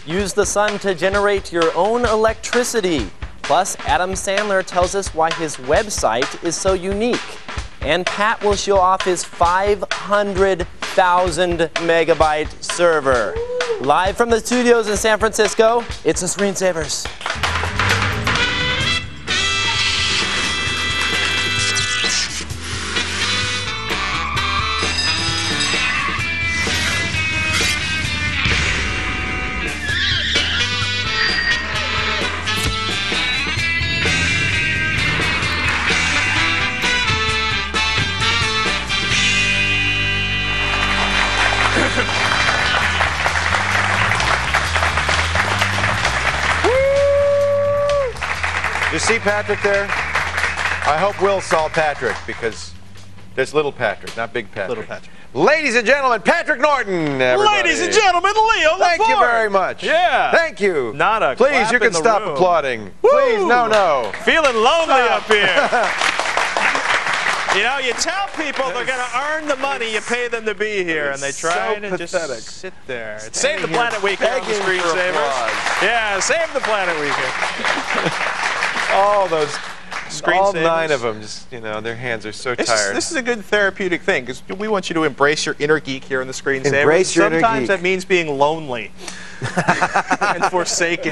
Use the sun to generate your own electricity. Plus, Adam Sandler tells us why his website is so unique. And Pat will show off his 500,000 megabyte server. Live from the studios in San Francisco, it's the Screensavers. You see Patrick there? I hope Will saw Patrick because there's little Patrick, not big Patrick. Little Patrick. Ladies and gentlemen, Patrick Norton, everybody. Ladies and gentlemen, Leo Thank you very much. Yeah. Thank you. Not a Please, clap you can in the stop room. applauding. Woo! Please, no. Feeling lonely up here. You know, you tell people they're going to earn the money you pay them to be here, and they try so to pathetic. just sit there. Save the Planet Weekend on the begging for Screensavers. applause. Yeah, save the Planet Weekend. All those, all Screensavers. 9 of them, just, you know, their hands are so tired. This is a good therapeutic thing, because we want you to embrace your inner geek here in the Screensavers. Embrace your inner Sometimes geek. that means being lonely and forsaken.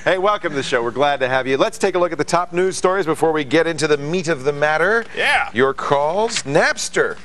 Hey, welcome to the show. We're glad to have you. Let's take a look at the top news stories before we get into the meat of the matter. Yeah. Your calls. Napster.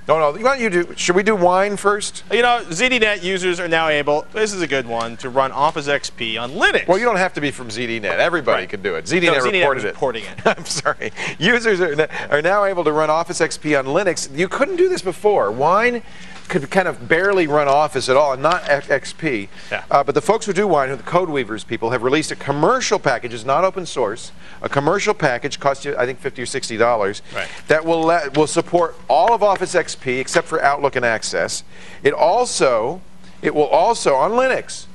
No, why don't you do, should we do wine first? You know, ZDNet users are now able, this is a good one, to run Office XP on Linux. Well, you don't have to be from ZDNet. Everybody can do it. ZDNet, ZDNet reported it. I'm sorry. Users are now able to run Office XP on Linux. You couldn't do this before. Wine could kind of barely run Office at all, and not XP. Yeah. But the folks who do Wine, the Code Weavers people, have released a commercial package. It's not open source. A commercial package costs you, I think, $50 or $60. Right. That will support all of Office XP except for Outlook and Access. It will also on Linux.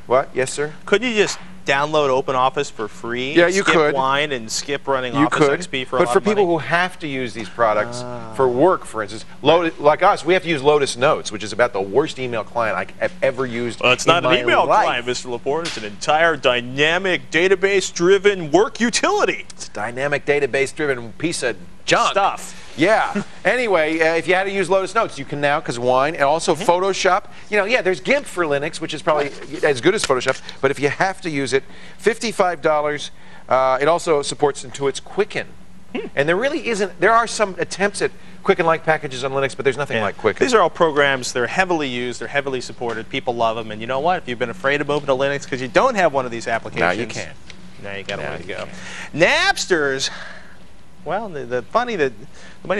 What? Yes, sir. Could you just download OpenOffice for free? Yeah, you skip could. Wine and skip running You Office could, XP for a but lot for of money? people who have to use these products for work, for instance, like us, we have to use Lotus Notes, which is about the worst email client I have ever used. Well, it's not in an my email life. client, Mr. Laporte. It's an entire dynamic, database-driven work utility. It's a dynamic, database-driven piece of junk. Stuff. Yeah. Anyway, if you had to use Lotus Notes, you can now, because Wine, and also Photoshop. You know, yeah, there's GIMP for Linux, which is probably as good as Photoshop, but if you have to use it, $55. It also supports Intuit's Quicken. And there really isn't, there are some attempts at Quicken-like packages on Linux, but there's nothing like Quicken. These are all programs, they're heavily used, they're heavily supported, people love them, and you know what? If you've been afraid of moving to Linux because you don't have one of these applications, Now you can. Now you got a Now way to you go. can. Napsters, well, the money that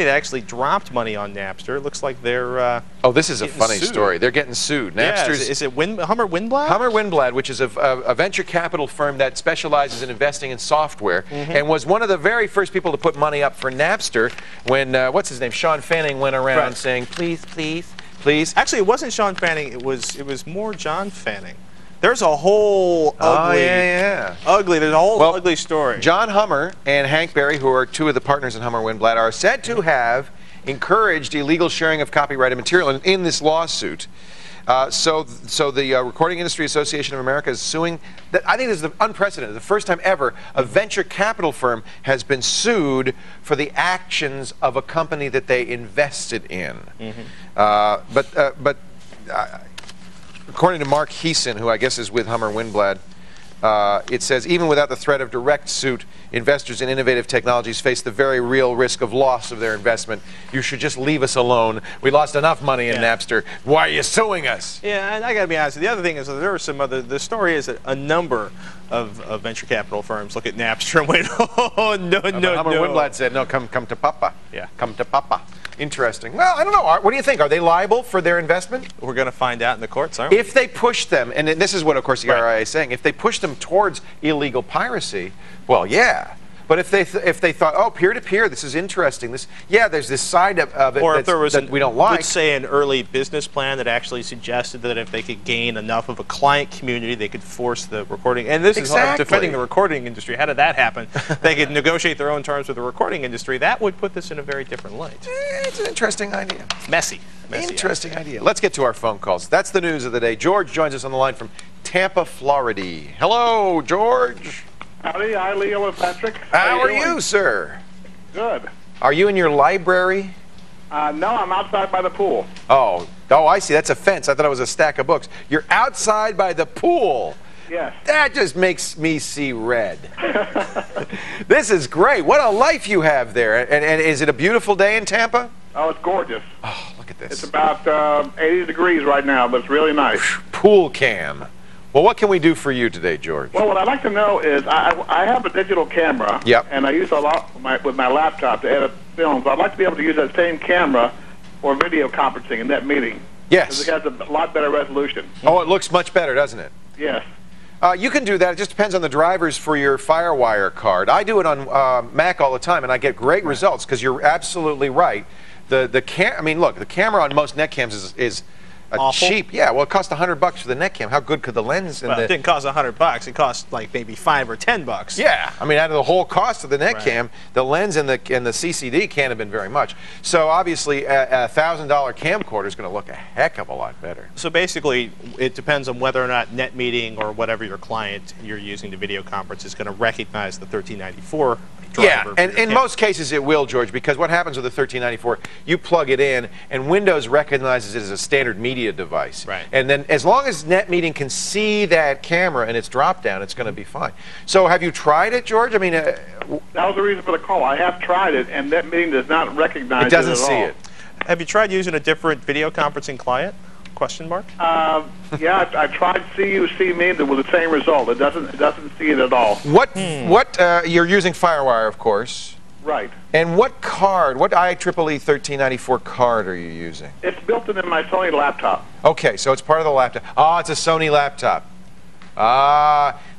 actually dropped money on Napster, it looks like they're Oh, this is a getting funny sued. story. They're getting sued. Yeah, Napster's is it Hummer Windblad? Hummer Windblad, which is a venture capital firm that specializes in investing in software, and was one of the very first people to put money up for Napster when, what's his name, Sean Fanning went around saying, please, please, please. Actually, it wasn't Sean Fanning. It was more John Fanning. There's a whole ugly, there's a whole ugly story. John Hummer and Hank Berry, who are 2 of the partners in Hummer Windblad, are said to have encouraged illegal sharing of copyrighted material in this lawsuit. So the Recording Industry Association of America is suing. I think this is unprecedented. The first time ever a venture capital firm has been sued for the actions of a company that they invested in. According to Mark Heeson, who I guess is with Hummer Windblad, it says, even without the threat of direct suit, investors in innovative technologies face the very real risk of loss of their investment. You should just leave us alone. We lost enough money in Napster. Why are you suing us? Yeah, and I got to be honest. The other thing is that there were some other. The story is that a number of venture capital firms look at Napster and went, "Oh no, no, Hummer no." Windblad said, "No, come to Papa. Yeah, come to Papa." Interesting. Well, I don't know. What do you think? Are they liable for their investment? We're going to find out in the courts, aren't we? If they push them, and this is what, of course, the RIA is saying, if they push them towards illegal piracy, well, yeah. But if they thought, oh, peer-to-peer, this is interesting. There's this side of it or if there was that we don't like. Let's say an early business plan that actually suggested that if they could gain enough of a client community, they could force the recording. And this is defending the recording industry. How did that happen? They could negotiate their own terms with the recording industry. That would put this in a very different light. It's an interesting idea. Messy. Interesting idea. Let's get to our phone calls. That's the news of the day. George joins us on the line from Tampa, Florida. Hello, George. Howdy, hi, Leo and Patrick. How are you, sir? Good. Are you in your library? No, I'm outside by the pool. Oh, I see. That's a fence. I thought it was a stack of books. You're outside by the pool. Yes. That just makes me see red. This is great. What a life you have there. And is it a beautiful day in Tampa? Oh, it's gorgeous. Oh, look at this. It's about 80 degrees right now, but it's really nice. Pool cam. Well, what can we do for you today, George? Well, what I'd like to know is I have a digital camera, Yep. and I use a lot with my laptop to edit films. I'd like to be able to use that same camera for video conferencing in that meeting. Yes. Because it has a lot better resolution. Oh, it looks much better, doesn't it? Yes. You can do that. It just depends on the drivers for your FireWire card. I do it on Mac all the time, and I get great results because you're absolutely right. The camera on most netcams is cheap. Yeah, well, it costs $100 for the netcam. How good could the lens? Well, it didn't cost $100. It cost like maybe $5 or $10. Yeah, I mean, out of the whole cost of the netcam, the lens and the CCD can't have been very much. So obviously, a $1,000 camcorder is going to look a heck of a lot better. So basically, it depends on whether or not NetMeeting or whatever your client you're using to video conference is going to recognize the 1394 driver. Yeah, and in most cases it will, George, because what happens with the 1394, you plug it in, and Windows recognizes it as a standard media device. Right. And then as long as NetMeeting can see that camera and its drop-down, it's going to be fine. So have you tried it, George? I mean, that was the reason for the call. I have tried it, and NetMeeting does not recognize it at all. It doesn't see it. Have you tried using a different video conferencing client? Question mark? Yeah, I tried CUC-Me with the same result. It doesn't see it at all. You're using FireWire, of course. Right. And what card, what IEEE 1394 card are you using? It's built in my Sony laptop. Okay, so it's part of the laptop. Ah, it's a Sony laptop.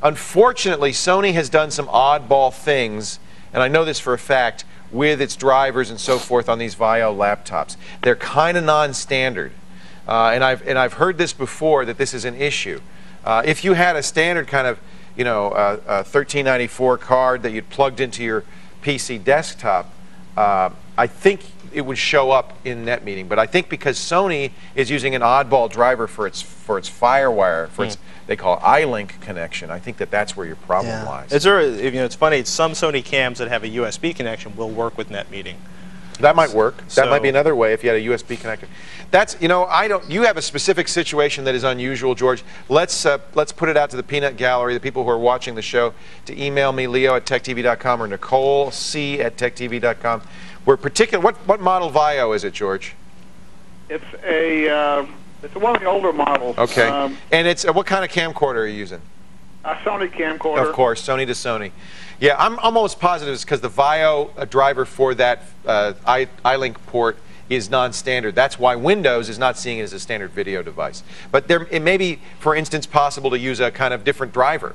Unfortunately, Sony has done some oddball things, and I know this for a fact, with its drivers and so forth on these VAIO laptops. They're kind of non-standard. And I've heard this before, that this is an issue. If you had a standard kind of, a 1394 card that you'd plugged into your PC desktop, I think it would show up in NetMeeting. But I think because Sony is using an oddball driver for its FireWire, for its, they call it iLink connection, I think that's where your problem lies. It's funny, some Sony cams that have a USB connection will work with NetMeeting. That might work. That might be another way if you had a USB connector. That's, you have a specific situation that is unusual, George. Let's put it out to the peanut gallery, the people who are watching the show, to email me, leo@techtv.com or nicole.c@techtv.com. We're what model VAIO is it, George? It's it's one of the older models. Okay. And it's, what kind of camcorder are you using? A Sony camcorder. Of course, Sony to Sony. Yeah, I'm almost positive it's because the VAIO driver for that iLink port is non-standard. That's why Windows is not seeing it as a standard video device. But it may be, for instance, possible to use a kind of different driver.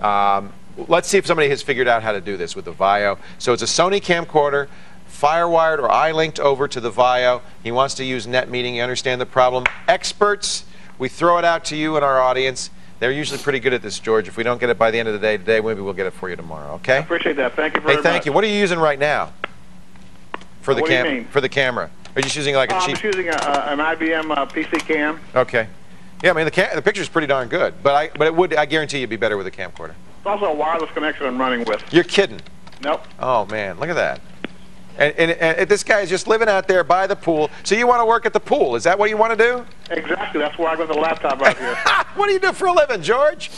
Let's see if somebody has figured out how to do this with the VAIO. So it's a Sony camcorder, FireWired or iLinked over to the VAIO. He wants to use NetMeeting. You understand the problem. Experts, we throw it out to you and our audience. They're usually pretty good at this, George. If we don't get it by the end of the day today, maybe we'll get it for you tomorrow, okay? I appreciate that. Thank you very much. Hey, thank you. What are you using right now for the What do you mean? for the camera? Are you just using like a cheap? I'm just using an IBM PC cam. Okay. Yeah, I mean the picture's pretty darn good, but I guarantee you'd be better with a camcorder. It's also a wireless connection I'm running with. You're kidding. Nope. Oh man, look at that. And this guy is just living out there by the pool. So you want to work at the pool? Is that what you want to do? Exactly. That's why I got the laptop out here. What do you do for a living, George?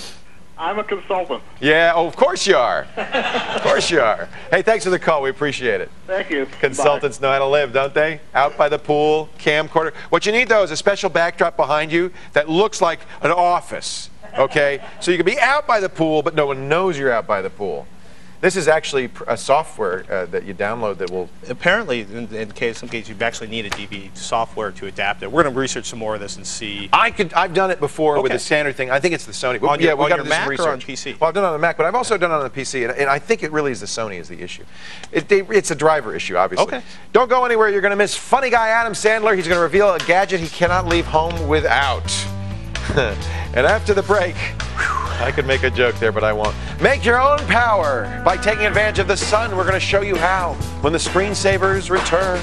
I'm a consultant. Yeah, of course you are. Of course you are. Hey, thanks for the call. We appreciate it. Thank you. Consultants know how to live, don't they? Out by the pool, camcorder. What you need, though, is a special backdrop behind you that looks like an office, okay? So you can be out by the pool, but no one knows you're out by the pool. This is actually a software that you download that will... Apparently, in some cases, you actually need a DV software to adapt it. We're going to research some more of this and see. I've done it before with the standard thing. I think it's the Sony. On your on Mac or on PC? Well, I've done it on the Mac, but I've also done it on the PC, and I think it really is the Sony is the issue. It's a driver issue, obviously. Okay. Don't go anywhere. You're going to miss funny guy Adam Sandler. He's going to reveal a gadget he cannot leave home without. And after the break, I could make a joke there, but I won't. Make your own power by taking advantage of the sun. We're going to show you how when the screensavers return.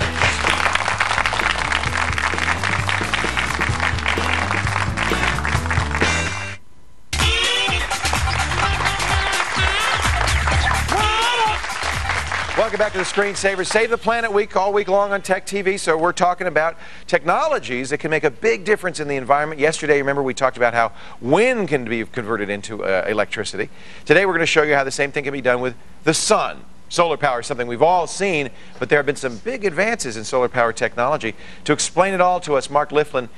Welcome back to the Screensavers. Save the Planet Week all week long on Tech TV. So we're talking about technologies that can make a big difference in the environment. Yesterday, remember, we talked about how wind can be converted into electricity. Today, we're going to show you how the same thing can be done with the sun. Solar power is something we've all seen, but there have been some big advances in solar power technology. To explain it all to us, Mark Liffman,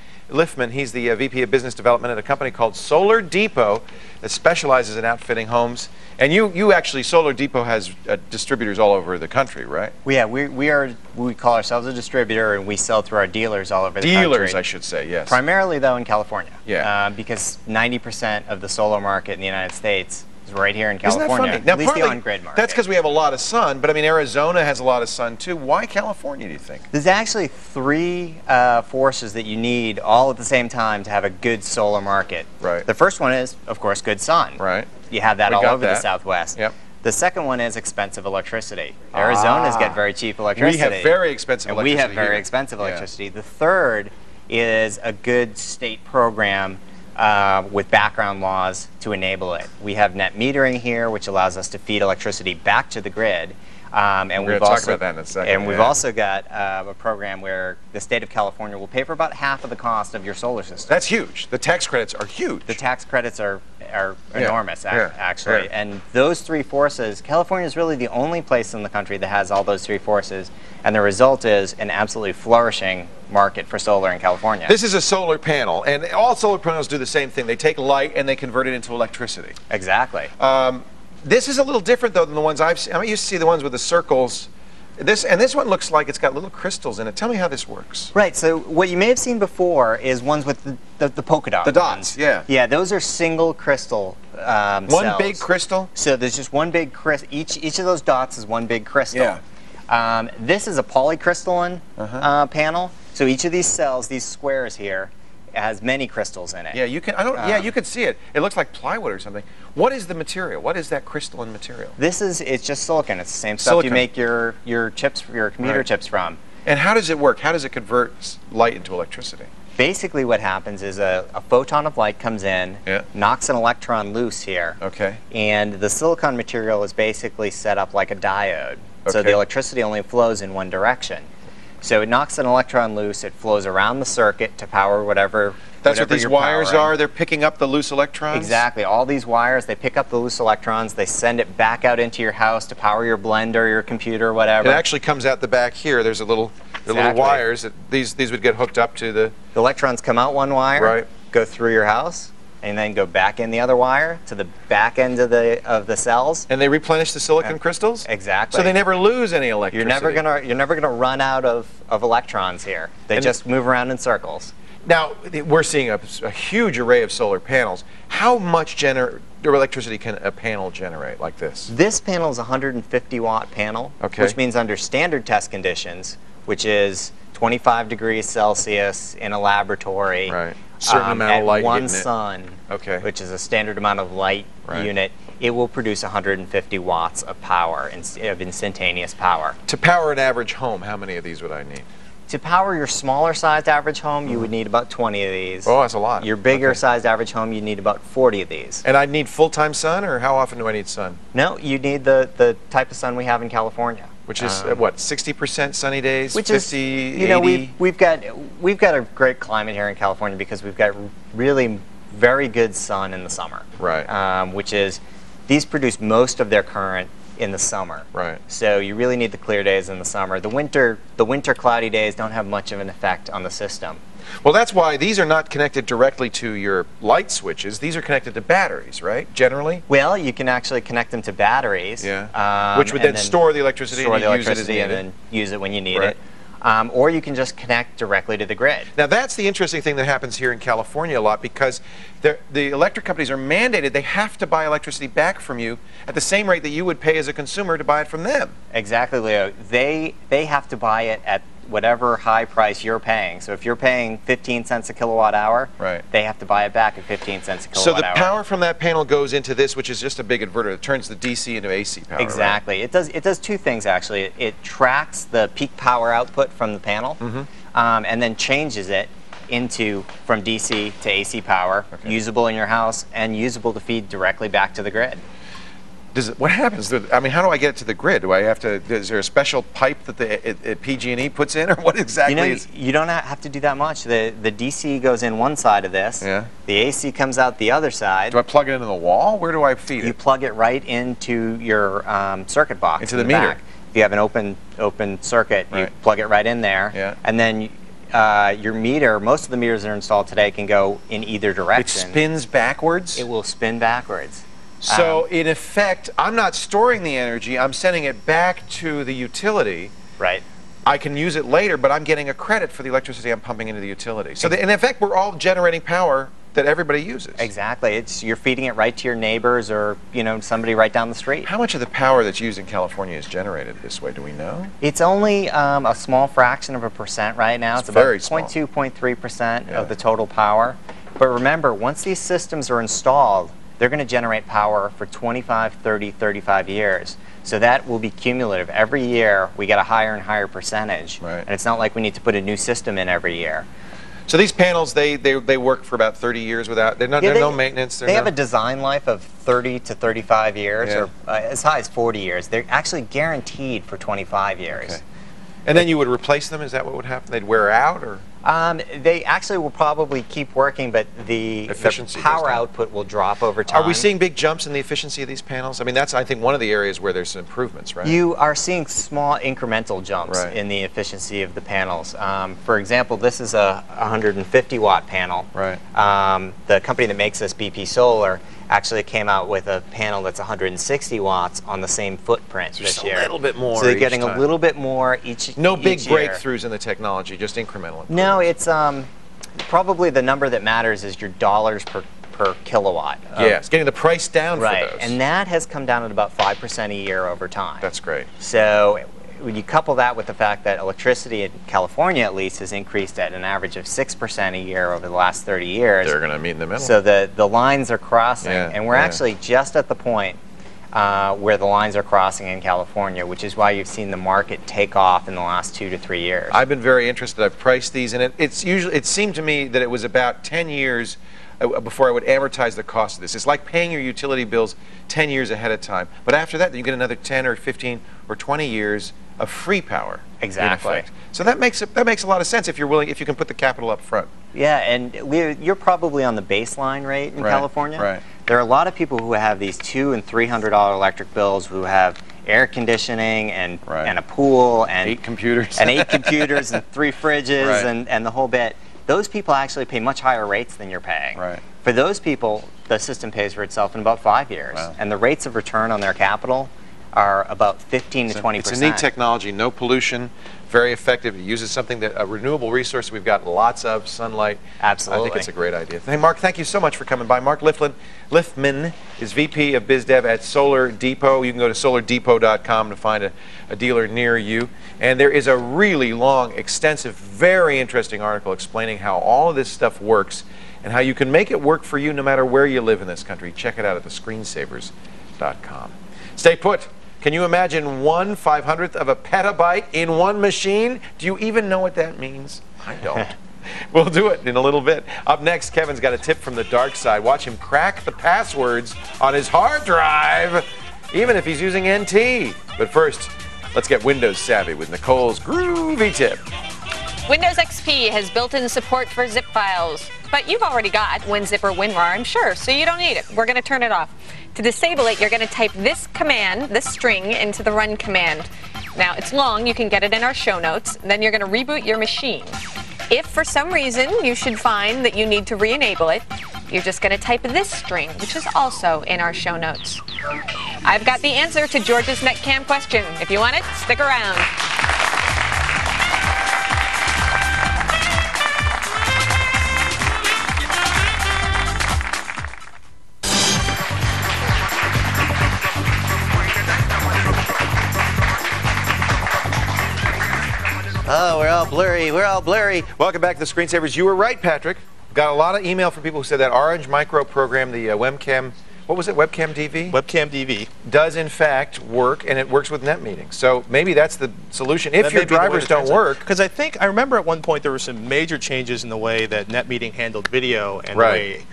he's the VP of Business Development at a company called Solar Depot that specializes in outfitting homes. And you actually, Solar Depot has distributors all over the country, right? Yeah, we call ourselves a distributor, and we sell through our dealers all over the country. Dealers, I should say, yes. Primarily, though, in California. Yeah. Because 90% of the solar market in the United States is right here in California. Isn't that funny? Now, at least the on-grid market. That's because we have a lot of sun, but I mean, Arizona has a lot of sun too. Why California, do you think? There's actually three forces that you need all at the same time to have a good solar market. Right. The first one is, of course, good sun. Right. You have that all over the Southwest. Yep. The second one is expensive electricity. Arizona's got very cheap electricity. We have very expensive electricity. We have very expensive electricity. Yeah. The third is a good state program with background laws to enable it. We have net metering here, which allows us to feed electricity back to the grid. And we've also, talk about that in a second. And we've also got a program where the state of California will pay for about half of the cost of your solar system. That's huge. The tax credits are huge. The tax credits are enormous, actually. Yeah. And those three forces, California is really the only place in the country that has all those three forces. And the result is an absolutely flourishing market for solar in California. This is a solar panel, and all solar panels do the same thing. They take light and they convert it into electricity. Exactly. This is a little different, though, than the ones I've seen. I used to see the ones with the circles. This one looks like it's got little crystals in it. Tell me how this works. Right. So what you may have seen before is ones with the polka dot. The dots, yeah. Yeah, those are single crystal cells. One big crystal? So there's just one big crystal. Each of those dots is one big crystal. Yeah. This is a polycrystalline panel. So each of these cells, these squares here, has many crystals in it. Yeah, you can. You can see it. It looks like plywood or something. What is the material? What is that crystalline material? It's just silicon. It's the same stuff you make your chips, your computer chips from. And how does it work? How does it convert light into electricity? Basically, what happens is a photon of light comes in, knocks an electron loose here. Okay. And the silicon material is basically set up like a diode. Okay. So the electricity only flows in one direction. So it knocks an electron loose, it flows around the circuit to power whatever. That's what these wires are? They're picking up the loose electrons? Exactly. All these wires, they pick up the loose electrons, they send it back out into your house to power your blender, your computer, whatever. It actually comes out the back here. There's a little wires. These would get hooked up to the... The electrons come out one wire, go through your house, and then go back in the other wire to the back end of the cells. And they replenish the silicon crystals? Exactly. So they never lose any electricity. You're never gonna run out of electrons here. They just move around in circles. Now we're seeing a huge array of solar panels. How much electricity can a panel generate like this? This panel is a 150-watt panel, which means under standard test conditions, which is 25 degrees Celsius in a laboratory. Right. Certain amount of light at one sun, which is a standard amount of light unit, it will produce 150 watts of power, of instantaneous power. To power an average home, how many of these would I need? To power your smaller sized average home, you would need about 20 of these. Oh, that's a lot. Your bigger sized average home, you need about 40 of these. And I'd need full-time sun, or how often do I need sun? No, you need the type of sun we have in California. Which is what, 60% sunny days, which 50, is, 80? We've got a great climate here in California because we've got really very good sun in the summer. Right. Which is, these produce most of their current in the summer. Right. So you really need the clear days in the summer. The winter cloudy days don't have much of an effect on the system. Well, that's why these are not connected directly to your light switches. These are connected to batteries, right? Generally. Well, you can actually connect them to batteries. Yeah. Which would then store the electricity and use it as needed. And then use it when you need it. Or you can just connect directly to the grid. Now that's the interesting thing that happens here in California a lot, because the electric companies are mandated, they have to buy electricity back from you at the same rate that you would pay as a consumer to buy it from them. Exactly, Leo. They have to buy it at whatever high price you're paying. So if you're paying 15 cents a kilowatt hour, they have to buy it back at 15 cents a kilowatt hour. So the power from that panel goes into this, which is just a big inverter. It turns the DC into AC power. Exactly. Right? It does two things, actually. It tracks the peak power output from the panel and then changes it from DC to AC power, usable in your house and usable to feed directly back to the grid. What happens? I mean, how do I get it to the grid? Do I have to? Is there a special pipe that the PG&E puts in, or what exactly? You don't have to do that much. The DC goes in one side of this. Yeah. The AC comes out the other side. Do I plug it into the wall? Where do I feed it? You plug it right into your circuit box. Into the meter. Back. If you have an open circuit, you plug it right in there. Yeah. And then your meter, most of the meters that are installed today can go in either direction. It spins backwards? It will spin backwards. So in effect, I'm not storing the energy, I'm sending it back to the utility. Right. I can use it later, but I'm getting a credit for the electricity I'm pumping into the utility. So in effect, we're all generating power that everybody uses. Exactly. You're feeding it right to your neighbors or somebody right down the street. How much of the power that's used in California is generated this way? Do we know? It's only a small fraction of a percent right now. It's about very small. 0.2, 0.3% of the total power. But remember, once these systems are installed, they're going to generate power for 25, 30, 35 years. So that will be cumulative. Every year, we get a higher and higher percentage. Right. And it's not like we need to put a new system in every year. So these panels, they work for about 30 years without, there's no maintenance? They have a design life of 30 to 35 years, or as high as 40 years. They're actually guaranteed for 25 years. Okay. And then you would replace them? Is that what would happen? They'd wear out, or? They actually will probably keep working, but the power output will drop over time. Are we seeing big jumps in the efficiency of these panels? I mean, that's, I think, one of the areas where there's some improvements, right? You are seeing small incremental jumps in the efficiency of the panels. For example, this is a 150-watt panel. Right. The company that makes this, BP Solar, actually came out with a panel that's 160 watts on the same footprint this year. Just a little bit more. So they're getting a little bit more each No big year. breakthroughs in the technology, just incremental improvements. No, it's probably the number that matters is your dollars per kilowatt. Yes, getting the price down for those. And that has come down at about 5% a year over time. That's great. So when you couple that with the fact that electricity in California, at least, has increased at an average of 6% a year over the last 30 years. They're going to meet in the middle. So the lines are crossing, and we're actually just at the point where the lines are crossing in California, which is why you've seen the market take off in the last 2 to 3 years. I've been very interested. I've priced these, and it seemed to me that it was about 10 years before I would amortize the cost of this. It's like paying your utility bills 10 years ahead of time. But after that, you get another 10 or 15 or 20 years of free power. Exactly. So that makes a lot of sense if you can put the capital up front. Yeah, and you're probably on the baseline rate in California. Right. There are a lot of people who have these $200 and $300 electric bills who have air conditioning and a pool and 8 computers and 3 fridges and the whole bit. Those people actually pay much higher rates than you're paying. Right. For those people, the system pays for itself in about 5 years, and the rates of return on their capital are about 15 to 20%. It's a neat technology, no pollution, very effective. It uses something a renewable resource we've got lots of, sunlight. Absolutely. I think it's a great idea. Hey, Mark, thank you so much for coming by. Mark Liffman is VP of BizDev at Solar Depot. You can go to solardepot.com to find a dealer near you. And there is a really long, extensive, very interesting article explaining how all of this stuff works and how you can make it work for you no matter where you live in this country. Check it out at thescreensavers.com. Stay put. Can you imagine 1/500th of a petabyte in one machine? Do you even know what that means? I don't. We'll do it in a little bit. Up next, Kevin's got a tip from the dark side. Watch him crack the passwords on his hard drive, even if he's using NT. But first, let's get Windows savvy with Nicole's groovy tip. Windows XP has built-in support for zip files, but you've already got WinZip or WinRAR, I'm sure, so you don't need it. We're going to turn it off. To disable it, you're going to type this command, this string, into the run command. Now, it's long. You can get it in our show notes. Then you're going to reboot your machine. If for some reason you should find that you need to re-enable it, you're just going to type this string, which is also in our show notes. I've got the answer to George's netcam question. If you want it, stick around. Oh, we're all blurry. We're all blurry. Welcome back to the Screensavers. You were right, Patrick. Got a lot of email from people who said that Orange Micro program, the webcam, what was it, Webcam DV? Webcam DV. Does in fact work, and it works with net meetings. So maybe that's the solution if your drivers don't work. Because I remember at one point there were some major changes in the way that NetMeeting handled video and the way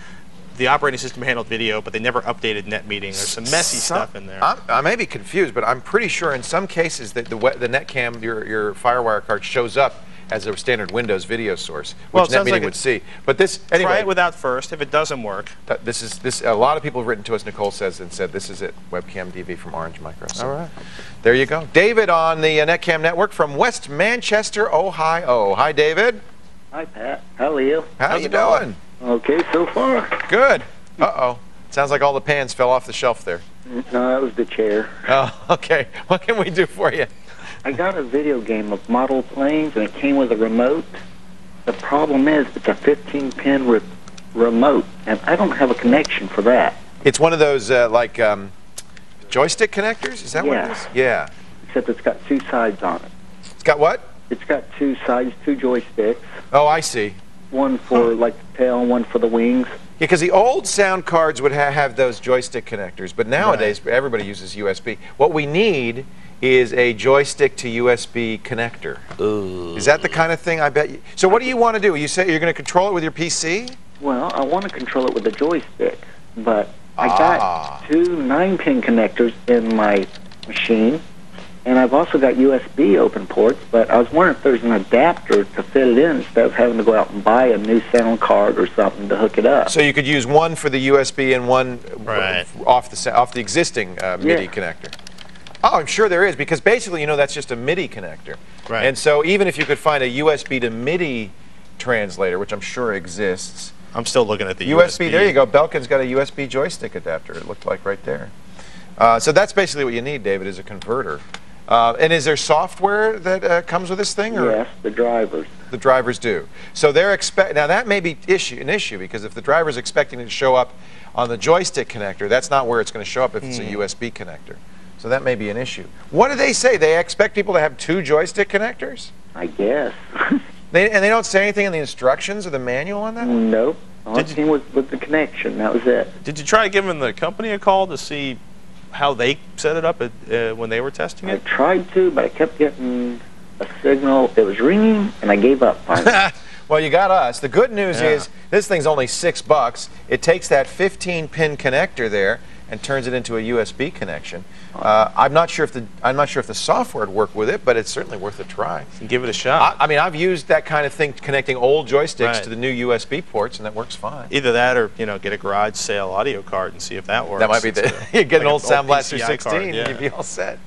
the operating system handled video, but they never updated NetMeeting. There's some messy stuff in there. I may be confused, but I'm pretty sure in some cases that the netcam, your FireWire card, shows up as a standard Windows video source, which NetMeeting would see. But this, anyway, try it without first. If it doesn't work, a lot of people have written to us. Nicole says and said this is it. Webcam DV from Orange Micro. So all right, there you go. David on the Netcam network from West Manchester, Ohio. Hi, David. Hi, Pat. How are you? How's it going? Okay, so far. Good. Uh-oh. Sounds like all the pans fell off the shelf there. No, that was the chair. Oh, okay. What can we do for you? I got a video game of model planes, and it came with a remote. The problem is it's a 15-pin remote, and I don't have a connection for that. It's one of those, joystick connectors? Is that what it is? Yeah. Except it's got two sides on it. It's got what? It's got two sides, two joysticks. Oh, I see. One for, like, the tail and one for the wings. Yeah, because the old sound cards would have those joystick connectors, but nowadays everybody uses USB. What we need is a joystick to USB connector. Ooh. Is that the kind of thing I bet you? So what do you want to do? You say you're going to control it with your PC? Well, I want to control it with a joystick, but I got two 9-pin connectors in my machine, and I've also got USB open ports, but I was wondering if there's an adapter to fit it in instead of having to go out and buy a new sound card or something to hook it up. So you could use one for the USB and one off the existing MIDI connector. Oh, I'm sure there is, because basically, that's just a MIDI connector. Right. And so even if you could find a USB to MIDI translator, which I'm sure exists. I'm still looking at the USB. There you go. Belkin's got a USB joystick adapter, it looked like right there. So that's basically what you need, David, is a converter. And is there software that comes with this thing? Or? Yes, the drivers. The drivers do. So they're now that may be an issue, because if the driver's expecting it to show up on the joystick connector, that's not where it's going to show up if it's a USB connector. So that may be an issue. What do they say? They expect people to have two joystick connectors? I guess. And they don't say anything in the instructions or the manual on that? Nope. All it came was with the connection. That was it. Did you try giving the company a call to see how they set it up when they were testing it? I tried to, but I kept getting a signal. It was ringing, and I gave up finally. Well, you got us. The good news is this thing's only $6. It takes that 15-pin connector there and turns it into a USB connection. I'm not sure if the software would work with it, but it's certainly worth a try. Give it a shot. I mean, I've used that kind of thing, connecting old joysticks to the new USB ports, and that works fine. Either that, or get a garage sale audio card and see if that works. That might be you get an old Sound Blaster 16, and you'd be all set.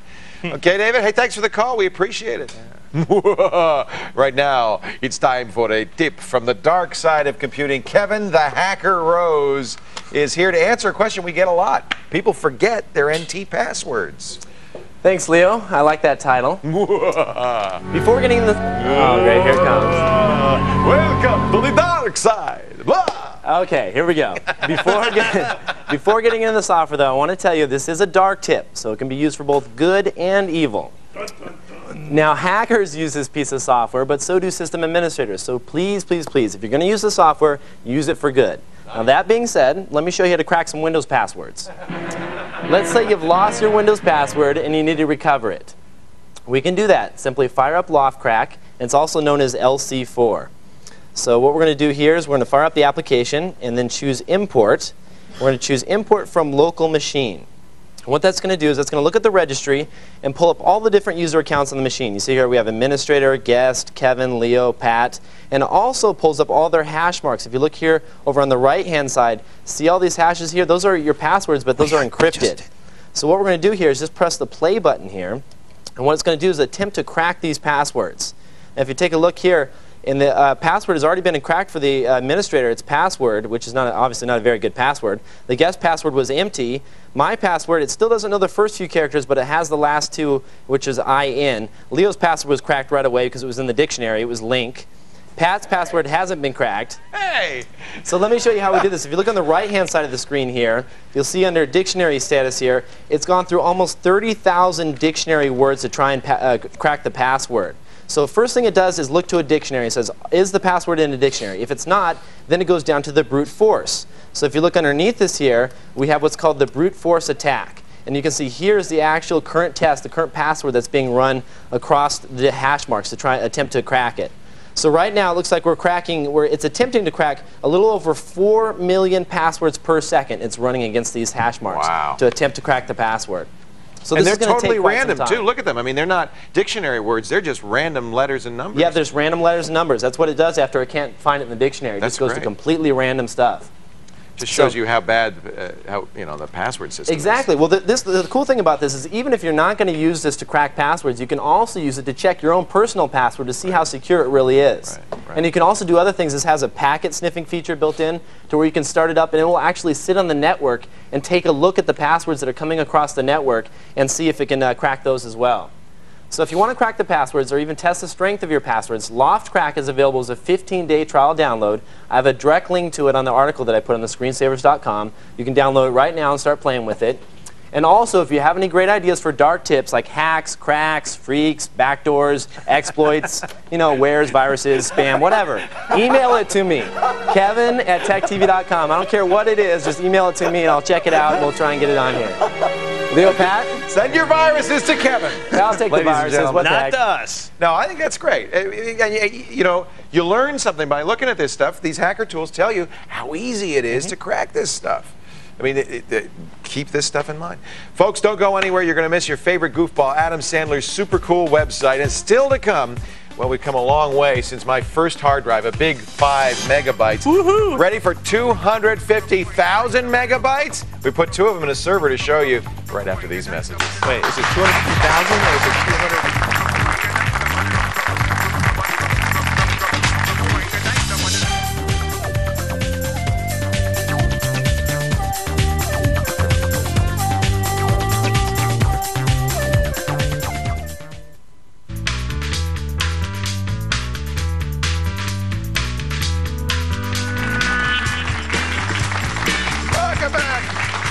Okay, David. Hey, thanks for the call. We appreciate it. Right now, it's time for a tip from the dark side of computing. Kevin the Hacker Rose is here to answer a question we get a lot. People forget their NT passwords. Thanks, Leo. I like that title. Before getting into oh, great, here it comes. Welcome to the dark side. Blah. Okay, here we go. Before getting into the software, though, I want to tell you this is a dark tip, so it can be used for both good and evil. Now, hackers use this piece of software, but so do system administrators. So please, please, please, if you're going to use the software, use it for good. Now, that being said, let me show you how to crack some Windows passwords. Let's say you've lost your Windows password and you need to recover it. We can do that. Simply fire up Loftcrack, and it's also known as LC4. So what we're going to do here is we're going to fire up the application and then choose Import. We're going to choose Import from Local Machine. What that's going to do is it's going to look at the registry and pull up all the different user accounts on the machine. You see here we have administrator, guest, Kevin, Leo, Pat, and it also pulls up all their hash marks. If you look here over on the right-hand side, see all these hashes here? Those are your passwords, but those are encrypted. So what we're going to do here is just press the play button here, and what it's going to do is attempt to crack these passwords. And if you take a look here, And the password has already been cracked for the administrator. Its password, which is obviously not a very good password. The guest password was empty. My password, it still doesn't know the first few characters, but it has the last two, which is IN. Leo's password was cracked right away because it was in the dictionary. It was Link. Pat's password hasn't been cracked. Hey! So let me show you how we did this. If you look on the right-hand side of the screen here, you'll see under dictionary status here, it's gone through almost 30,000 dictionary words to try and crack the password. So first thing it does is look to a dictionary. It says, is the password in a dictionary? If it's not, then it goes down to the brute force. So if you look underneath this here, we have what's called the brute force attack. And you can see here's the actual current test, the current password that's being run across the hash marks to attempt to crack it. So right now it looks like it's attempting to crack a little over 4 million passwords per second. It's running against these hash marks to attempt to crack the password. So and this they're is totally take random too. Look at them. I mean, they're not dictionary words. They're just random letters and numbers. Yeah, there's random letters and numbers. That's what it does after it can't find it in the dictionary. It just goes to completely random stuff. Just shows you how bad the password system exactly. is. Well, the cool thing about this is even if you're not going to use this to crack passwords, you can also use it to check your own personal password to see how secure it really is. And you can also do other things. This has a packet sniffing feature built in to where you can start it up and it will actually sit on the network and take a look at the passwords that are coming across the network and see if it can crack those as well. So if you want to crack the passwords or even test the strength of your passwords, LoftCrack is available as a 15-day trial download. I have a direct link to it on the article that I put on the screensavers.com. You can download it right now and start playing with it. And also, if you have any great ideas for dark tips like hacks, cracks, freaks, backdoors, exploits, wares, viruses, spam, whatever, email it to me, kevin@techtv.com. I don't care what it is, just email it to me and I'll check it out and we'll try and get it on here. Leo, Pat? Send your viruses to Kevin. I'll take the viruses. What the heck? Not to us. No, I think that's great. You learn something by looking at this stuff. These hacker tools tell you how easy it is to crack this stuff. I mean, keep this stuff in mind. Folks, don't go anywhere. You're going to miss your favorite goofball, Adam Sandler's super cool website. And still to come, well, we've come a long way since my first hard drive, a big 5 megabytes. Woohoo! Ready for 250,000 megabytes? We put 2 of them in a server to show you right after these messages. Wait, is it 250,000 or is it 200?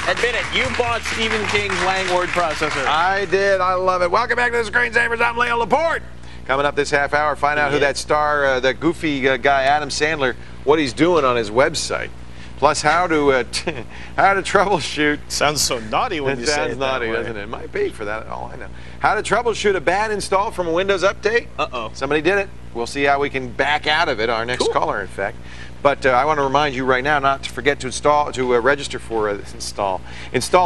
Admit it, you bought Stephen King's Lang word processor. I did. I love it. Welcome back to the Screensavers. I'm Leo Laporte. Coming up this half hour, find out who that star, that goofy guy, Adam Sandler, what he's doing on his website. Plus, how to troubleshoot. Sounds so naughty when you say it. Sounds naughty, doesn't it? It might be for that. All I know. How to troubleshoot a bad install from a Windows update. Uh-oh. Somebody did it. We'll see how we can back out of it. Our next caller, in fact. But I want to remind you right now not to forget to register for install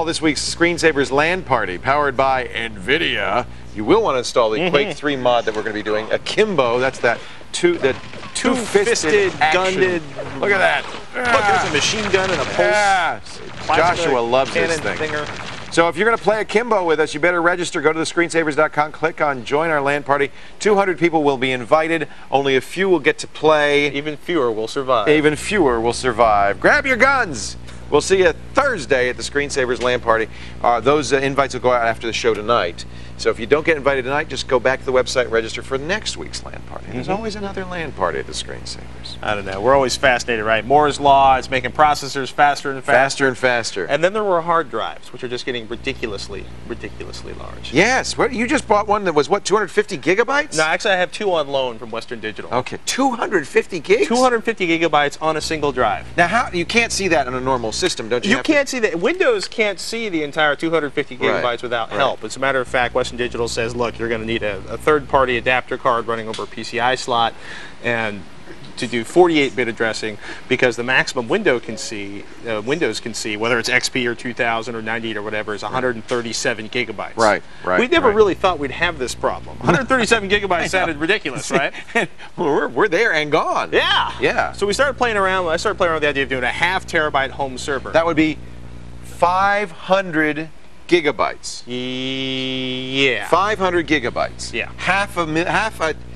this week's Screensavers LAN Party, powered by NVIDIA. You will want to install the Quake 3 mod that we're going to be doing. Akimbo, that's that two-fisted, gunted. Look at that. Look, there's a machine gun and a pulse. Yeah. Joshua loves this thing. Thinger. So if you're going to play Akimbo with us, you better register. Go to thescreensavers.com, click on Join Our LAN Party. 200 people will be invited. Only a few will get to play. Even fewer will survive. Even fewer will survive. Grab your guns. We'll see you Thursday at the Screensavers LAN Party. Those invites will go out after the show tonight. So if you don't get invited tonight, just go back to the website and register for next week's LAN Party. There's always another LAN Party at the Screensavers. I don't know. We're always fascinated, right? Moore's Law is making processors faster and faster. Faster and faster. And then there were hard drives, which are just getting ridiculously large. Yes. You just bought one that was, what, 250 gigabytes? No, actually, I have 2 on loan from Western Digital. Okay. 250 gigs? 250 gigabytes on a single drive. Now, you can't see that on a normal system, don't you? You can't see that. Windows can't see the entire 250 gigabytes without help. As a matter of fact, Western Digital says, look, you're going to need a third-party adapter card running over a PCI slot and to do 48-bit addressing, because the maximum Windows can see, whether it's XP or 2000 or 98 or whatever, is 137 gigabytes. Right. We never really thought we'd have this problem. 137 gigabytes sounded ridiculous, right? We're there and gone. Yeah. So we started playing around. I started playing around with the idea of doing a 0.5 terabyte home server. That would be 500 gigabytes. Yeah. 500 gigabytes. Yeah. Half a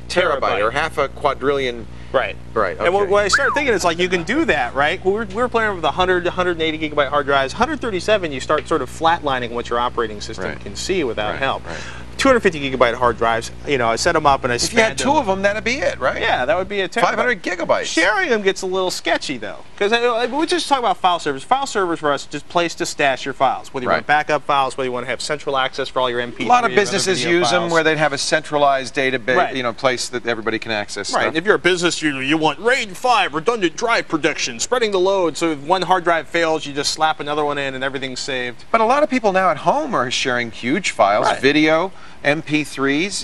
terabyte or half a quadrillion Right. Right. Okay. And what I started thinking is like you can do that, right? We were playing with 100 to 180 gigabyte hard drives. 137, you start sort of flatlining what your operating system can see without help. Right. 250 gigabyte hard drives, you know, I set them up and I If you had two of them, that'd be it, right? Yeah, that would be a 500 gigabytes. Sharing them gets a little sketchy though, because we just talk about file servers. File servers for us is just a place to stash your files, whether you want backup files, whether you want to have central access for all your MP3s. A lot of businesses use them where they'd have a centralized database, you know, place that everybody can access stuff. Right. If you're a business, you want RAID 5 redundant drive protection, spreading the load, so if one hard drive fails, you just slap another one in and everything's saved. But a lot of people now at home are sharing huge files, video, MP3s.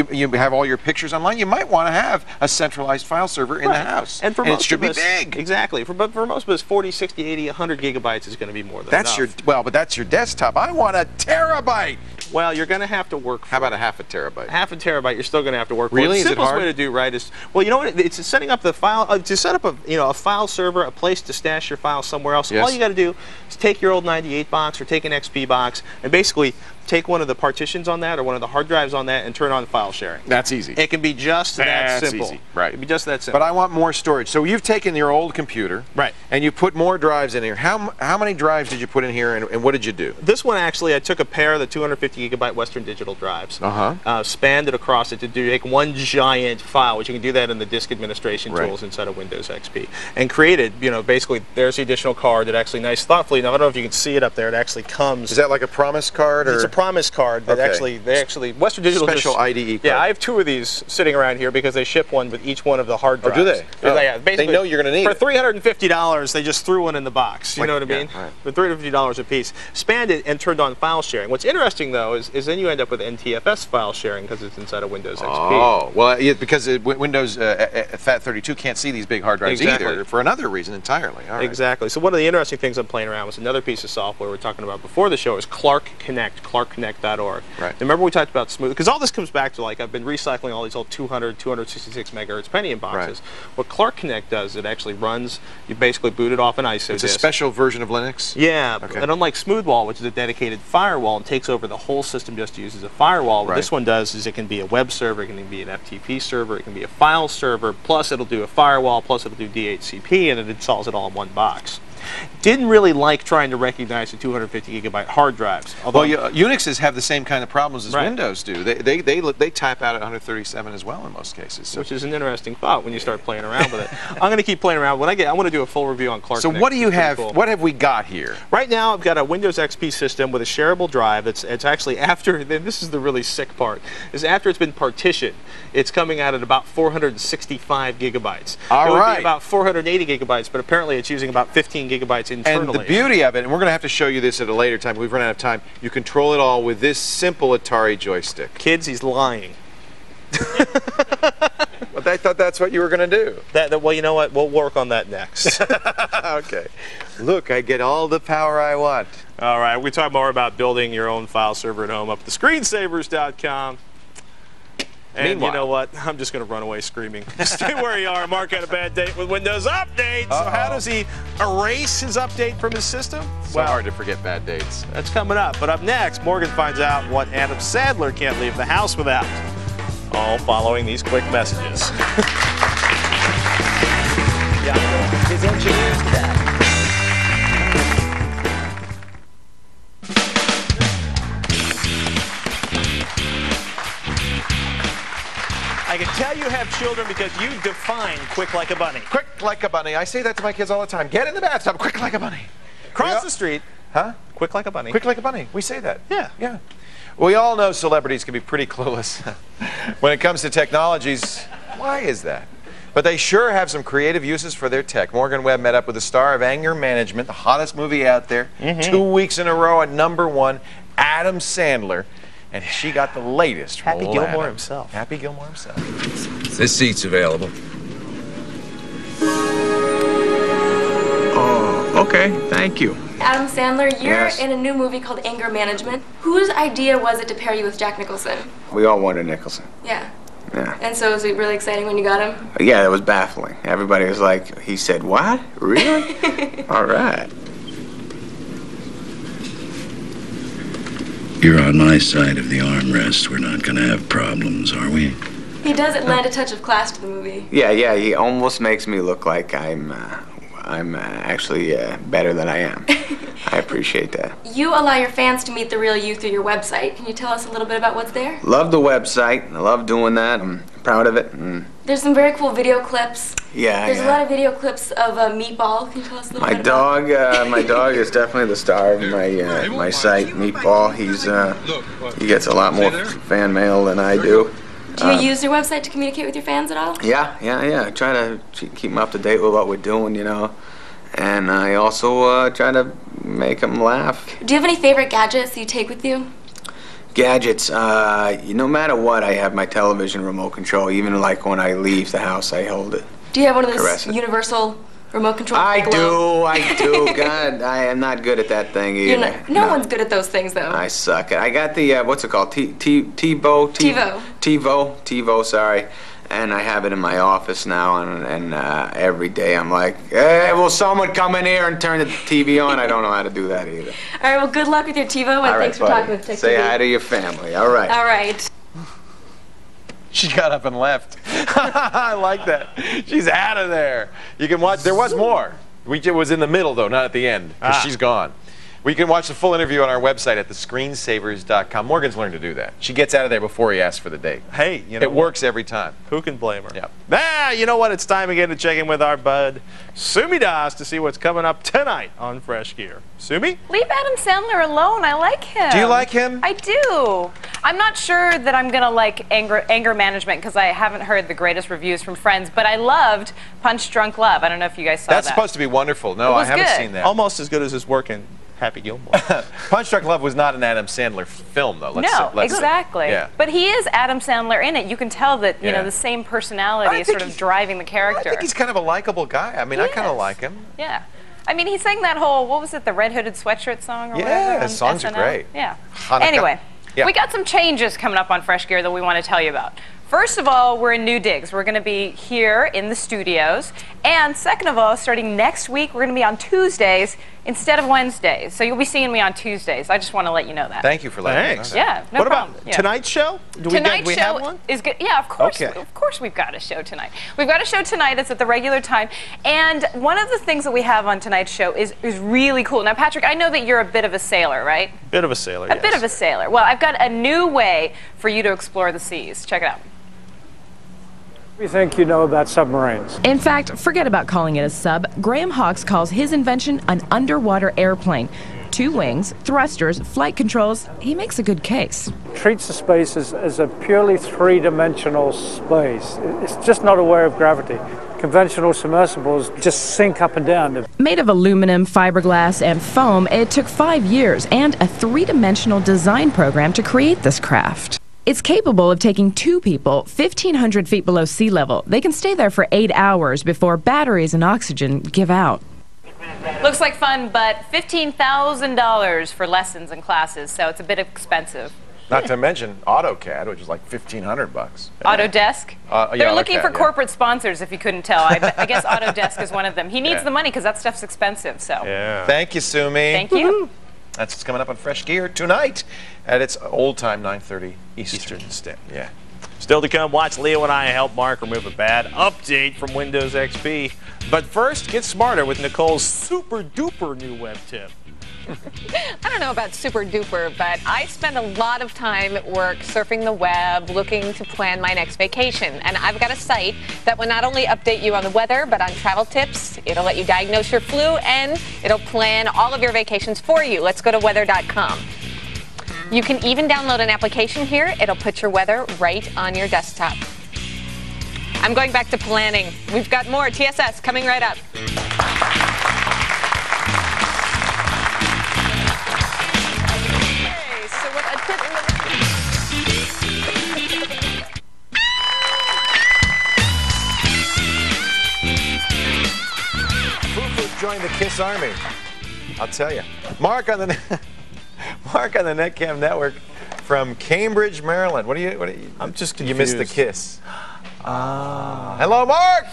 You have all your pictures online. You might want to have a centralized file server in the house. And for most it should of us, be big. Exactly. But for most of us, 40, 60, 80, 100 gigabytes is going to be more than enough. But that's your desktop. I want a terabyte. Well, you're going to have to work for How about a half a terabyte? Half a terabyte, you're still going to have to work for. Really? The simplest Is it hard? way to do is, well, you know what? It's setting up the file, to set up a file server, a place to stash your files somewhere else. All you got to do is take your old 98 box or take an XP box and basically take one of the partitions on that or one of the hard drives on that and turn on file sharing. That's easy. It can be just that simple. Easy. Right. It can be just that simple. But I want more storage. So you've taken your old computer, and you put more drives in here. How many drives did you put in here, and what did you do? This one actually, I took a pair of the 250 gigabyte Western Digital drives, spanned it across it to make one giant file, which you can do that in the disk administration tools inside of Windows XP, and created, you know, basically there's the additional card that actually thoughtfully. Now I don't know if you can see it up there. It actually comes. Is that like a promise card? Or? It's a promise card that they actually Western Digital special IDE card. Yeah, I have two of these sitting around here because they ship one with each one of the hard drives. Oh, do they? Yeah, basically, they know you're going to need for it. $350, they just threw one in the box. You know what I mean? For $350 a piece. Spanned it and turned on file sharing. What's interesting though is then you end up with NTFS file sharing because it's inside of Windows XP. Oh, well, because Windows FAT32 can't see these big hard drives either for another reason entirely. All right. Exactly. So one of the interesting things I'm playing around with, another piece of software we were talking about before the show, is Clark Connect, clarkconnect.org. Right. Remember we talked about smooth, because all this comes back to, like, I've been recycling all these old 200, 266 megahertz Pentium boxes. Right. What Clark Connect does, it actually runs, you basically boot it off an ISO It's disk. a special version of Linux? Yeah, and unlike Smoothwall, which is a dedicated firewall and takes over the whole system just to use as a firewall, what this one does is it can be a web server, it can be an FTP server, it can be a file server, plus it'll do a firewall, plus it'll do DHCP, and it installs it all in one box. Didn't really like trying to recognize the 250 gigabyte hard drives. Although Unixes have the same kind of problems as Windows do. They tap out at 137 as well in most cases. So. Which is an interesting thought when you start playing around with it. I'm going to keep playing around. I want to do a full review on Clark. So Connect. what do you have? Cool. What have we got here? Right now, I've got a Windows XP system with a shareable drive. It's actually after. This is the really sick part. Is after it's been partitioned, it's coming out at about 465 gigabytes. All it would right. be about 480 gigabytes, but apparently it's using about 15 gigabytes internally. And the beauty of it, and we're going to have to show you this at a later time. We've run out of time. You control it all with this simple Atari joystick. Kids, he's lying. But I thought that's what you were going to do. Well, you know what? We'll work on that next. Okay. Look, I get all the power I want. All right. We talk more about building your own file server at home up at thescreensavers.com. And you know what? I'm just going to run away screaming. Stay where you are. Mark had a bad date with Windows Update. So how does he erase his update from his system? So hard to forget bad dates. That's coming up. But up next, Morgan finds out what Adam Sandler can't leave the house without. All following these quick messages. His engineers did that. I can tell you have children because you define quick like a bunny. Quick like a bunny. I say that to my kids all the time. Get in the bathtub, quick like a bunny. Cross the street. Huh? Quick like a bunny. Quick like a bunny. We say that. Yeah. Yeah. We all know celebrities can be pretty clueless when it comes to technologies. Why is that? But they sure have some creative uses for their tech. Morgan Webb met up with the star of Anger Management, the hottest movie out there, 2 weeks in a row at #1, Adam Sandler. And she got the latest from Happy Gilmore himself. Happy Gilmore himself. This seat's available. Oh, okay. Thank you. Adam Sandler, you're in a new movie called Anger Management. Whose idea was it to pair you with Jack Nicholson? We all wanted Nicholson. Yeah. Yeah. And so was it really exciting when you got him? Yeah, it was baffling. Everybody was like, he said, what? Really? All right. You're on my side of the armrest. We're not going to have problems, are we? He does lend a touch of class to the movie. Yeah, he almost makes me look like I'm actually better than I am. I appreciate that. You allow your fans to meet the real you through your website. Can you tell us a little bit about what's there? Love the website. I love doing that. I'm proud of it. There's some very cool video clips. Yeah, There's a lot of video clips of Meatball. Can you tell us a little bit about my dog is definitely the star of my site, Meatball. He gets a lot more fan mail than I do. Do you use your website to communicate with your fans at all? Yeah. I try to keep them up to date with what we're doing, you know. And I also try to make them laugh. Do you have any favorite gadgets you take with you? Gadgets. No matter what, I have my television remote control. Even like when I leave the house, I hold it. Do you have one of those universal remote control? I do. God, I am not good at that thing either. No one's good at those things, though. I suck. I got the, what's it called? TiVo? TiVo, sorry. And I have it in my office now, and every day I'm like, hey, will someone come in here and turn the TV on? I don't know how to do that either. All right, well, good luck with your TiVo, and thanks for talking with Tech Say TV. hi to your family. All right. All right. She got up and left. I like that. She's out of there. You can watch. There was more. It was in the middle, though, not at the end, because she's gone. We can watch the full interview on our website at thescreensavers.com. Morgan's learned to do that. She gets out of there before he asks for the date. Hey, you know it works every time. Who can blame her? Yeah. You know what? It's time again to check in with our bud Sumi Das to see what's coming up tonight on Fresh Gear. Sumi? Leave Adam Sandler alone. I like him. Do you like him? I do. I'm not sure that I'm gonna like Anger Management because I haven't heard the greatest reviews from friends, but I loved Punch Drunk Love. I don't know if you guys saw that. That's supposed to be wonderful. No, I haven't seen that. Almost as good as his work in Happy Gilmore. Punch Drunk Love was not an Adam Sandler film, though. Exactly. Yeah. But he is Adam Sandler in it. You can tell that you know the same personality is sort of driving the character. I think he's kind of a likable guy. I mean, I kind of like him. Yeah. I mean, he sang that whole, what was it, the Red Hooded Sweatshirt song or whatever? Yeah, his songs are great. Yeah. Hanukkah. Anyway, Yeah. we got some changes coming up on Fresh Gear that we want to tell you about. First of all, we're in new digs. We're going to be here in the studios. And second of all, starting next week, we're going to be on Tuesdays instead of Wednesdays. So you'll be seeing me on Tuesdays. I just want to let you know that. Thank you for letting me know. Yeah, no What problem. about tonight's show? Do Tonight's we show have one? is good. Yeah, of course. Okay. Of course we've got a show tonight. We've got a show tonight. It's at the regular time. And one of the things that we have on tonight's show is really cool. Now, Patrick, I know that you're a bit of a sailor, right? Bit of a sailor, A bit of a sailor. Well, I've got a new way for you to explore the seas. Check it out. We think you know about submarines. In fact, forget about calling it a sub. Graham Hawkes calls his invention an underwater airplane. 2 wings, thrusters, flight controls. He makes a good case. Treats the space as a purely three-dimensional space. It's just not aware of gravity. Conventional submersibles just sink up and down. Made of aluminum, fiberglass, and foam, it took 5 years and a 3-dimensional design program to create this craft. It's capable of taking 2 people 1,500 feet below sea level. They can stay there for 8 hours before batteries and oxygen give out. Looks like fun, but $15,000 for lessons and classes, so it's a bit expensive. Not to mention AutoCAD, which is like $1,500. Autodesk? Yeah, They're looking AutoCAD, for yeah. corporate sponsors, if you couldn't tell. I guess Autodesk is one of them. He needs the money because that stuff's expensive, so. Yeah. Thank you, Sumi. Thank you. That's what's coming up on Fresh Gear tonight at its old time 9:30 Eastern Standard. Yeah. Still to come, watch Leo and I help Mark remove a bad update from Windows XP. But first, get smarter with Nicole's super duper new web tip. I don't know about super duper, but I spend a lot of time at work surfing the web, looking to plan my next vacation. And I've got a site that will not only update you on the weather, but on travel tips. It'll let you diagnose your flu, and it'll plan all of your vacations for you. Let's go to weather.com. You can even download an application here. It'll put your weather right on your desktop. I'm going back to planning. We've got more TSS coming right up. Join the KISS Army. I'll tell you. Mark on the NetCam network from Cambridge, Maryland. What do you I'm just confused. You missed the KISS. Hello, Mark.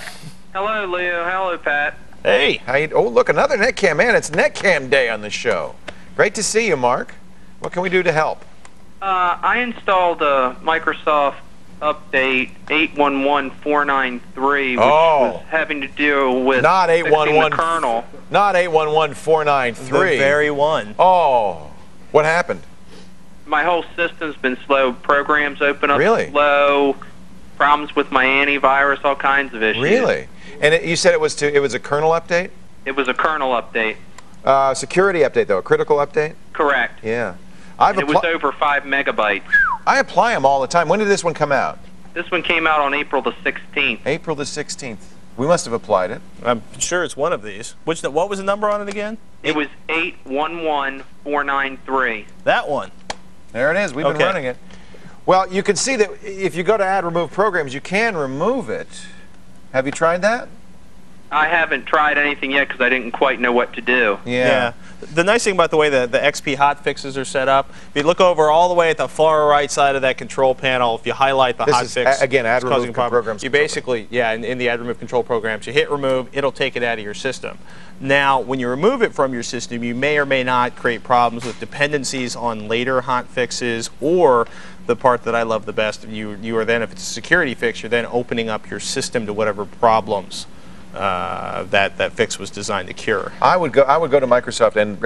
Hello, Leo. Hello, Pat. Hey. Oh, look, another NetCam. Man, it's NetCam day on the show. Great to see you, Mark. What can we do to help? I installed Microsoft update 811493, which was having to do with not fixing the kernel. Not 811493. The very one. Oh, what happened? My whole system's been slow. Programs open up Really? slow. Problems with my antivirus, all kinds of issues. Really? And you said it was a kernel update? It was a kernel update. Security update, though, a critical update? Correct. Yeah. It was over 5 megabytes. I apply them all the time. When did this one come out? This one came out on April the 16th. April the 16th. We must have applied it. I'm sure it's one of these. What was the number on it again? It was 811493. That one. There it is. We've been running it. Well, you can see that if you go to Add Remove Programs, you can remove it. Have you tried that? I haven't tried anything yet because I didn't quite know what to do. Yeah. The nice thing about the way the XP hotfixes are set up, if you look over all the way at the far right side of that control panel, if you highlight the hotfix, again, Add Remove Programs. You basically, in the Add Remove Control Programs, you hit Remove, it'll take it out of your system. Now, when you remove it from your system, you may or may not create problems with dependencies on later hotfixes, or the part that I love the best, you are then, if it's a security fix, you're then opening up your system to whatever problems that fix was designed to cure. I would go to Microsoft and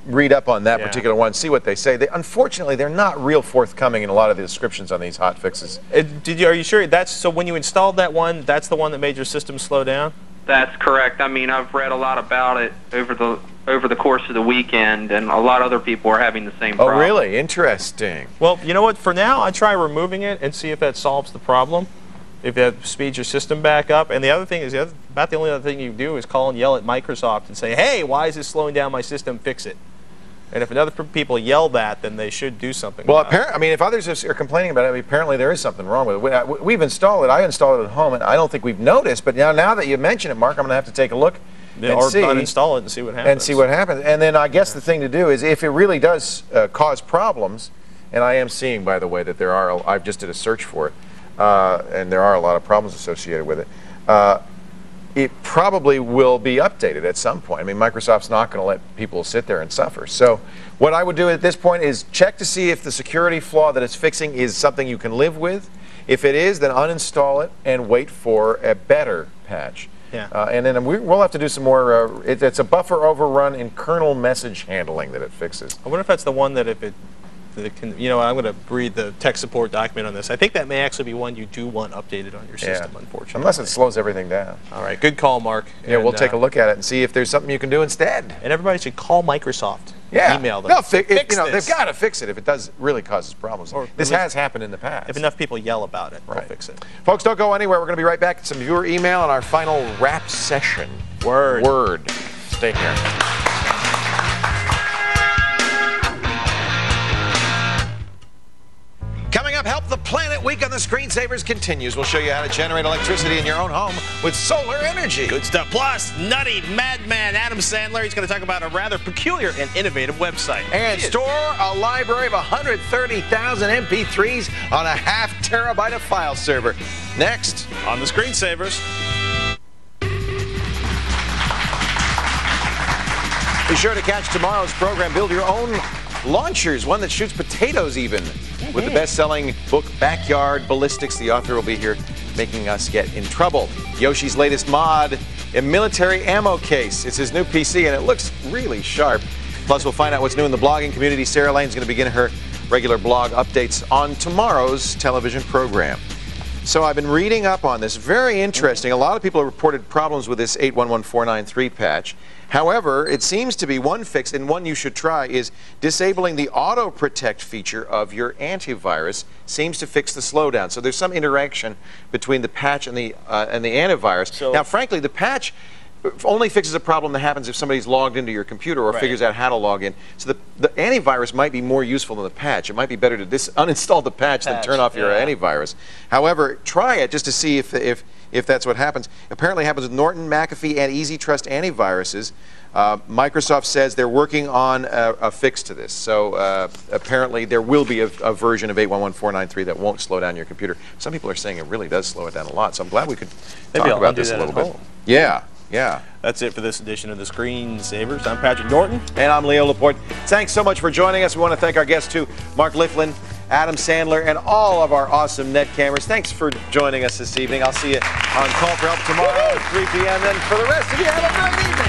read up on that particular one, see what they say. Unfortunately, they're not real forthcoming in a lot of the descriptions on these hot fixes. Are you sure? So when you installed that one, that's the one that made your system slow down? That's correct. I mean, I've read a lot about it over the course of the weekend, and a lot of other people are having the same problem. Oh, really? Interesting. Well, you know what? For now, I try removing it and see if that solves the problem. If that speeds your system back up. And the other thing is, about the only other thing you can do is call and yell at Microsoft and say, hey, why is this slowing down my system? Fix it. And if other people yell that, then they should do something. Well, I mean, if others are complaining about it, apparently there is something wrong with it. We've installed it. I installed it at home, and I don't think we've noticed. But now that you mention it, Mark, I'm going to have to take a look and see. Or uninstall it and see what happens. And then I guess the thing to do is, if it really does cause problems, and I am seeing, by the way, that there are, I've just did a search for it, and there are a lot of problems associated with it. It probably will be updated at some point. I mean, Microsoft's not going to let people sit there and suffer. So what I would do at this point is check to see if the security flaw that it's fixing is something you can live with. If it is, then uninstall it and wait for a better patch. Yeah. And then we'll have to do some more. It's a buffer overrun in kernel message handling that it fixes. I wonder if that's the one that I'm going to read the tech support document on this. I think that may actually be one you do want updated on your system, unfortunately. Unless it slows everything down. All right, good call, Mark. Yeah, we'll take a look at it and see if there's something you can do instead. And everybody should call Microsoft. Yeah. Email them. They'll fix this. They've got to fix it if it does really causes problems. This has happened in the past. If enough people yell about it, they'll fix it. Folks, don't go anywhere. We're going to be right back with some viewer email and our final wrap session. Word. Stay here. Coming up, Help the Planet Week on the Screensavers continues. We'll show you how to generate electricity in your own home with solar energy. Good stuff. Plus, nutty madman Adam Sandler. He's going to talk about a rather peculiar and innovative website. And store a library of 130,000 MP3s on a ½ terabyte of file server. Next on the Screensavers. Be sure to catch tomorrow's program. Build your own launchers, one that shoots potatoes even. With the best-selling book Backyard Ballistics, the author will be here making us get in trouble. Yoshi's latest mod, a military ammo case. It's his new PC, and it looks really sharp. Plus, we'll find out what's new in the blogging community. Sarah Lane's going to begin her regular blog updates on tomorrow's television program. So I've been reading up on this. Very interesting. A lot of people have reported problems with this 811493 patch. However, it seems to be one fix, and one you should try, is disabling the auto protect feature of your antivirus seems to fix the slowdown. So there's some interaction between the patch and the antivirus. Now, frankly, the patch only fixes a problem that happens if somebody's logged into your computer or figures out how to log in. So the antivirus might be more useful than the patch. It might be better to uninstall the patch than turn off your antivirus. However, try it just to see if that's what happens. Apparently it happens with Norton, McAfee, and Easy Trust antiviruses. Microsoft says they're working on a fix to this. So apparently there will be a version of 811493 that won't slow down your computer. Some people are saying it really does slow it down a lot. So I'm glad we could talk about this a little bit. Yeah. That's it for this edition of the Screensavers. I'm Patrick Norton. And I'm Leo Laporte. Thanks so much for joining us. We want to thank our guests, too, Mark Lifflin, Adam Sandler, and all of our awesome net cameras. Thanks for joining us this evening. I'll see you on Call for Help tomorrow at 3 p.m. And for the rest of you, have a great evening.